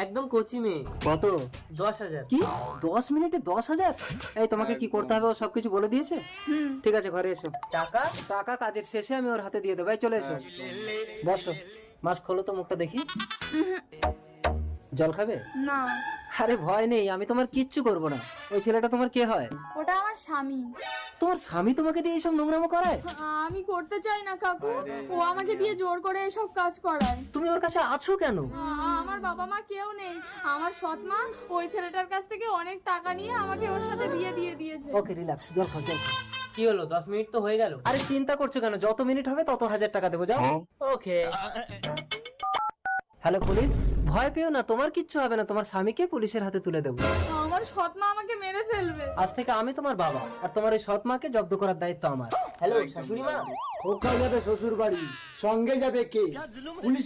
একদম কোচি মেয়ে। কত? 10,000। কি 10 মিনিটে 10,000? এই তোমাকে কি করতে হবে ও সবকিছু বলে দিয়েছে? ঠিক আছে ঘরে এসো। টাকা? টাকা কাজের শেষে আমি ওর হাতে দিয়ে দেবো। এই চলে এসো, বসো। মাস্ক খোলো তো, মুখটা দেখি। জল খাবে? না, আরে ভয় নেই, আমি তোমার কিচ্ছু করবো না। ওই ছেলেটা তোমার কে হয়? ওটা আমার স্বামী। তোমার স্বামী তোমাকে দিয়ে এইসব নোংরামো করায়? আমি করতে চাই না কাকু, ও আমাকে দিয়ে জোর করে এসব কাজ করায়। তুমি ওর কাছে আছো কেন? আমার বাবা মা কেউ নেই, আমার সৎ মা ওই ছেলেটার কাছ থেকে অনেক টাকা নিয়ে আমাকে ওর সাথে বিয়ে দিয়ে দিয়েছে। ওকে রিল্যাক্স, জল খাও জল খাও। কি হলো, 10 মিনিট তো হয়ে গেল। আরে চিন্তা করছো কেন? যত মিনিট হবে তত 1000 টাকা দেবো, যাও। ওকে। হ্যালো পুলিশ, ভয় পেও না, তোমার কিচ্ছু হবে না। তোমার স্বামীকে পুলিশের হাতে তুলে দেবো। আমার সৎ মা আমাকে মেরে ফেলবে। আজ থেকে আমি তোমার বাবা, আর তোমার ওই সৎ মাকে জব্দ করার দায়িত্ব আমার। হ্যালো শাশুড়ি মা। খোকা যাবে শ্বশুর বাড়ি, সঙ্গে যাবে কে? পুলিশ